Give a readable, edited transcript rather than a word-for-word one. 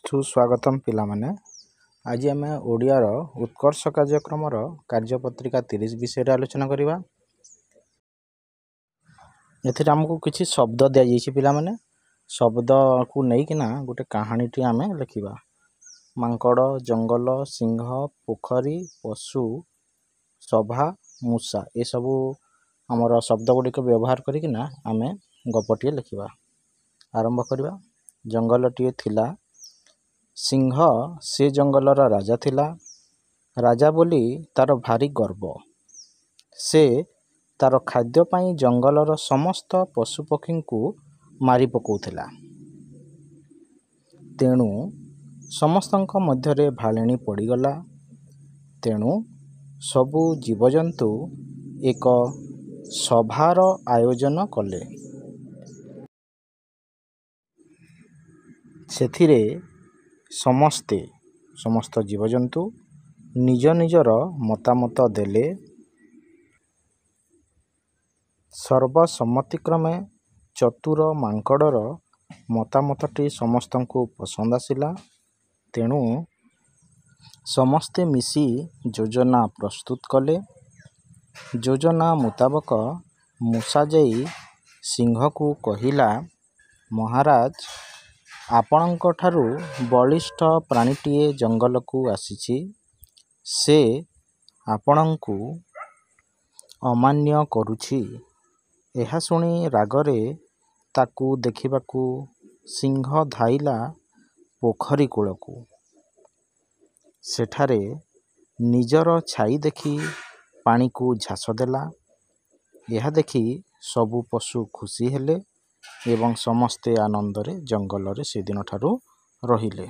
सुस्वागतम पिलामाने आज आम ओडियार उत्कर्ष कार्यक्रमर कार्यपत्रिका 30 विषय आलोचना करवा। एथिरे हमको किसी शब्द दि जाइए पिलामाने शब्द को लेकिना गोटे कहानीटी आम लिखा। मांकड़, जंगल, सिंह, पोखरी, पशु, सभा, मूषा ये सबू आमर शब्द गुड़िक व्यवहार करिकिना आम गपटे लिखा। आरंभ करवा। जंगलटीए थिला। सिंह से जंगलर राजा थिला। राजा बोली तार भारी गर्व। से तार खाद्य पाई जंगलर समस्त पशुपक्षी को मारी पकाउथिला। तेणु समस्तंक मध्यरे भालेणी पड़ीगला। तेणु सबु जीवजंतु एक सभार आयोजन कले। सेथिरे समस्त जीवजंतु निज निजर मतामत देले। सर्वसम्मतिक्रमे चतुर मांकड़र मतामतटी समस्तंकु पसंद आसिला। तेणु समस्ते मिसी योजना प्रस्तुत कले। योजना मुताबक मूषा जाई सिंह को कहिला, महाराज आपणଙ୍କ ଠାରୁ बलिष्ठ प्राणीटीए जंगल को आसीछि। से आपणଙ୍କୁ अमान्य करुछि। एहा शुणी रागरे ताकू देखिबाकू सिंह धाइला पोखरी कूलकू। सेठारे निजर छाई देखि पानी को झास देला। यह देखि सबु पशु खुशी हेले एवं समस्ते आनंदरे जंगल रे से दिन ठारू रहिले।